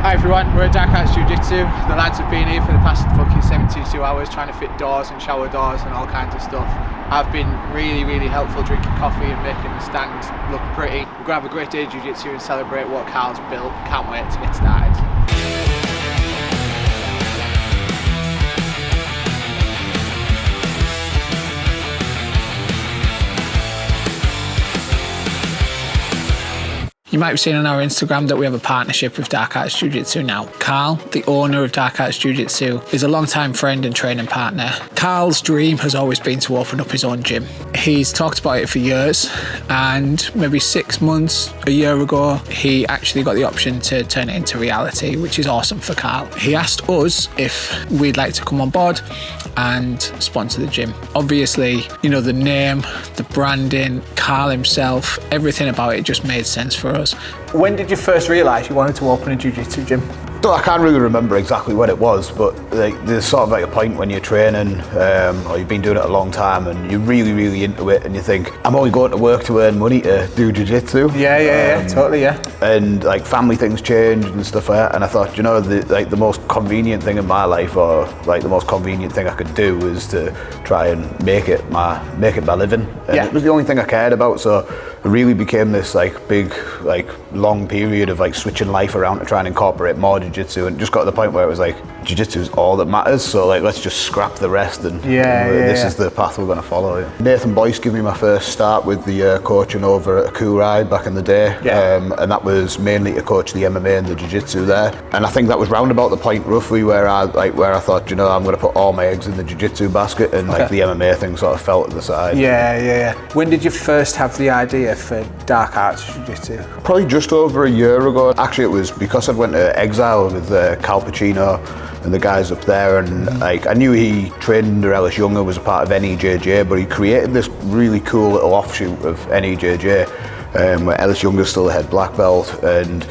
Hi everyone, we're at Arts Jiu Jitsu. The lads have been here for the past fucking 72 hours trying to fit doors and shower doors and all kinds of stuff. I've been really helpful drinking coffee and making the stand look pretty. We're going to have a great day of Jiu Jitsu and celebrate what Carl's built. Can't wait to get started. You might have seen on our Instagram that we have a partnership with Dark Arts Jiu Jitsu now. Carl, the owner of Dark Arts Jiu Jitsu, is a long-time friend and training partner. Carl's dream has always been to open up his own gym. He's talked about it for years, and maybe 6 months, a year ago, he actually got the option to turn it into reality, which is awesome for Carl. He asked us if we'd like to come on board and sponsor the gym. Obviously, you know, the name, the branding, Carl himself, everything about it just made sense for us. When did you first realise you wanted to open a jiu-jitsu gym? So I can't really remember exactly when it was, but there's sort of like a point when you're training or you've been doing it a long time and you're really into it and you think, I'm only going to work to earn money to do jiu-jitsu. Yeah, totally, yeah. And like family things change and stuff like that, and I thought, you know, the most convenient thing in my life, or like the most convenient thing I could do, is to try and make it my living. And it was the only thing I cared about, so it really became this like big, like long period of like switching life around to try and incorporate more jiu-jitsu, and just got to the point where it was like, jiu-jitsu is all that matters, so like let's just scrap the rest and this is the path we're going to follow. Nathan Boyce gave me my first start with the coaching over at Akurai back in the day, and that was mainly to coach the MMA and the jiu-jitsu there, and I think that was round about the point roughly where I thought, you know, I'm going to put all my eggs in the jiu-jitsu basket, and like the MMA thing sort of fell at the side. Yeah. When did you first have the idea for Dark Arts Jiu-Jitsu? Probably just over a year ago. Actually, it was because I went to Exile with Cal Pacino and the guys up there, and like I knew he trained under Ellis Younger, was a part of NEJJ, but he created this really cool little offshoot of NEJJ where Ellis Younger's still the head black belt, and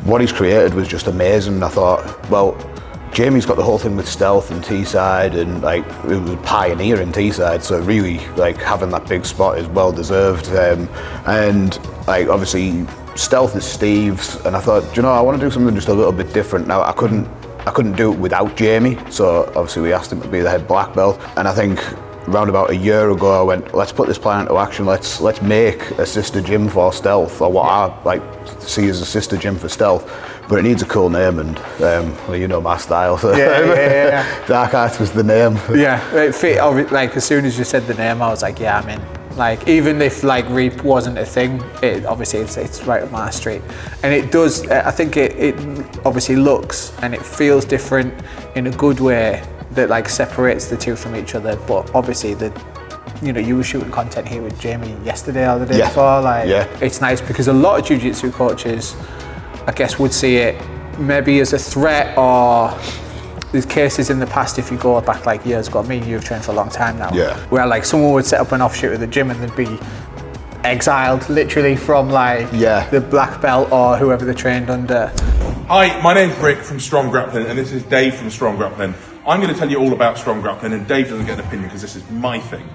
what he's created was just amazing. I thought, well, Jamie's got the whole thing with stealth and T-side, and like it was a pioneer in T-side, so really like having that big spot is well deserved. And like obviously stealth is Steve's, and I thought, you know, I want to do something just a little bit different. Now I couldn't do it without Jamie, so obviously we asked him to be the head black belt, and I think around about a year ago I went, let's put this plan into action, let's make a sister gym for stealth, or what I like see as a sister gym for stealth, but it needs a cool name, and well, you know my style, so Dark Arts was the name. It fit, like as soon as you said the name I was like, yeah, I'm in. Like even if like Reap wasn't a thing, obviously it's right up my street, and it does. I think it obviously looks and it feels different in a good way that like separates the two from each other. But obviously you were shooting content here with Jamie yesterday or the day before. It's nice because a lot of jiu-jitsu coaches, I guess, would see it maybe as a threat, or there's cases in the past, if you go back like years ago, me and you have trained for a long time now, where like someone would set up an offshoot of the gym and they'd be exiled literally from like the black belt or whoever they trained under. Hi, my name's Rick from Strom Grappling, and this is Dave from Strom Grappling. I'm going to tell you all about Strom Grappling, and Dave doesn't get an opinion because this is my thing.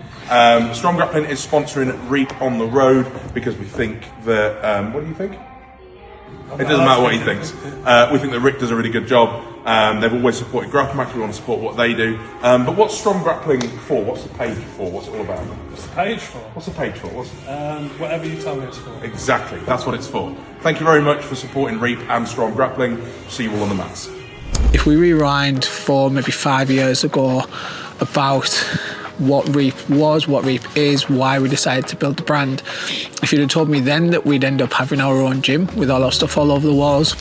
Strom Grappling is sponsoring Reap on the road because we think that, what do you think? It doesn't matter what he thinks. We think that Rick does a really good job. They've always supported Grapple Match. We want to support what they do. But what's Strom Grappling for? What's the page for? What's it all about? What's the page for? What's the page for? Whatever you tell me it's for. Exactly. That's what it's for. Thank you very much for supporting Reap and Strom Grappling. See you all on the mats. If we rewind 4, maybe 5 years ago about what Reap was, what Reap is, why we decided to build the brand, if you'd have told me then that we'd end up having our own gym with all our stuff all over the walls,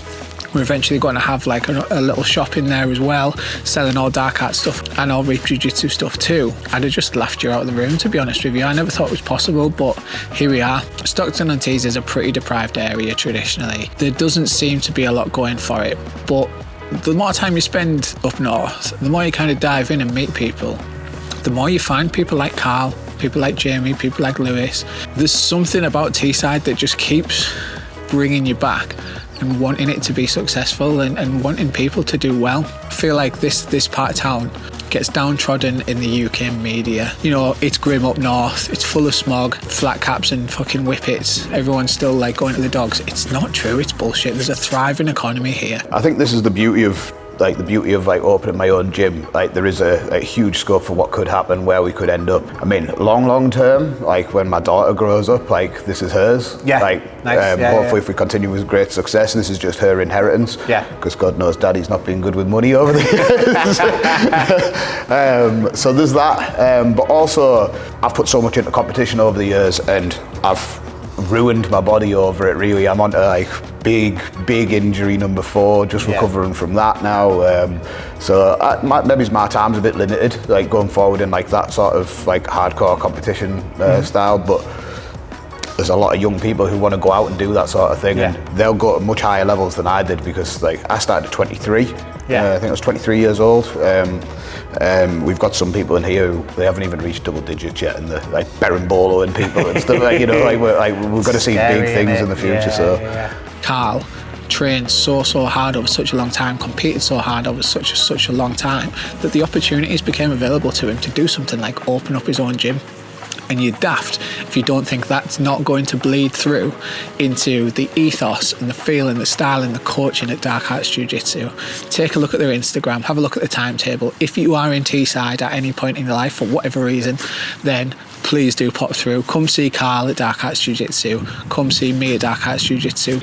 we're eventually going to have like a little shop in there as well, selling all Dark Arts stuff and all Reap Jiu-Jitsu stuff too, I'd have just laughed you out of the room, to be honest with you. I never thought it was possible, but here we are. Stockton-on-Tees is a pretty deprived area traditionally. There doesn't seem to be a lot going for it, but the more time you spend up north, the more you kind of dive in and meet people, the more you find people like Carl, people like Jamie, people like Lewis. There's something about T-side that just keeps bringing you back and wanting it to be successful and wanting people to do well. I feel like this part of town gets downtrodden in the UK media. You know, it's grim up north, it's full of smog, flat caps and fucking whippets. Everyone's still like going to the dogs. It's not true, it's bullshit. There's a thriving economy here. I think this is the beauty of opening my own gym. Like, there is a huge scope for what could happen, where we could end up. I mean, long term, like when my daughter grows up, like this is hers. Yeah. Like, Nice. hopefully if we continue with great success, this is just her inheritance. Yeah. Because God knows Daddy's not been good with money over the years. So there's that. But also, I've put so much into competition over the years, and I've ruined my body over it, really. I'm onto like big injury number 4, just recovering from that now. So maybe my time's a bit limited, like going forward in like that sort of like hardcore competition style, but there's a lot of young people who want to go out and do that sort of thing, and they'll go to much higher levels than I did, because like I started at 23. I think I was 23 years old. We've got some people in here who they haven't even reached double digits yet, and they're like berimboloing people and stuff. Like, you know, like we're going to see big things in the future. Carl trained so hard over such a long time, competed so hard over such a long time, that the opportunities became available to him to do something like open up his own gym. And you're daft if you don't think that's not going to bleed through into the ethos and the feeling, the style and the coaching at Dark Arts Jiu Jitsu. Take a look at their Instagram, have a look at the timetable. If you are in Teesside at any point in your life for whatever reason, then please do pop through. Come see Carl at Dark Arts Jiu Jitsu. Come see me at Dark Arts Jiu Jitsu.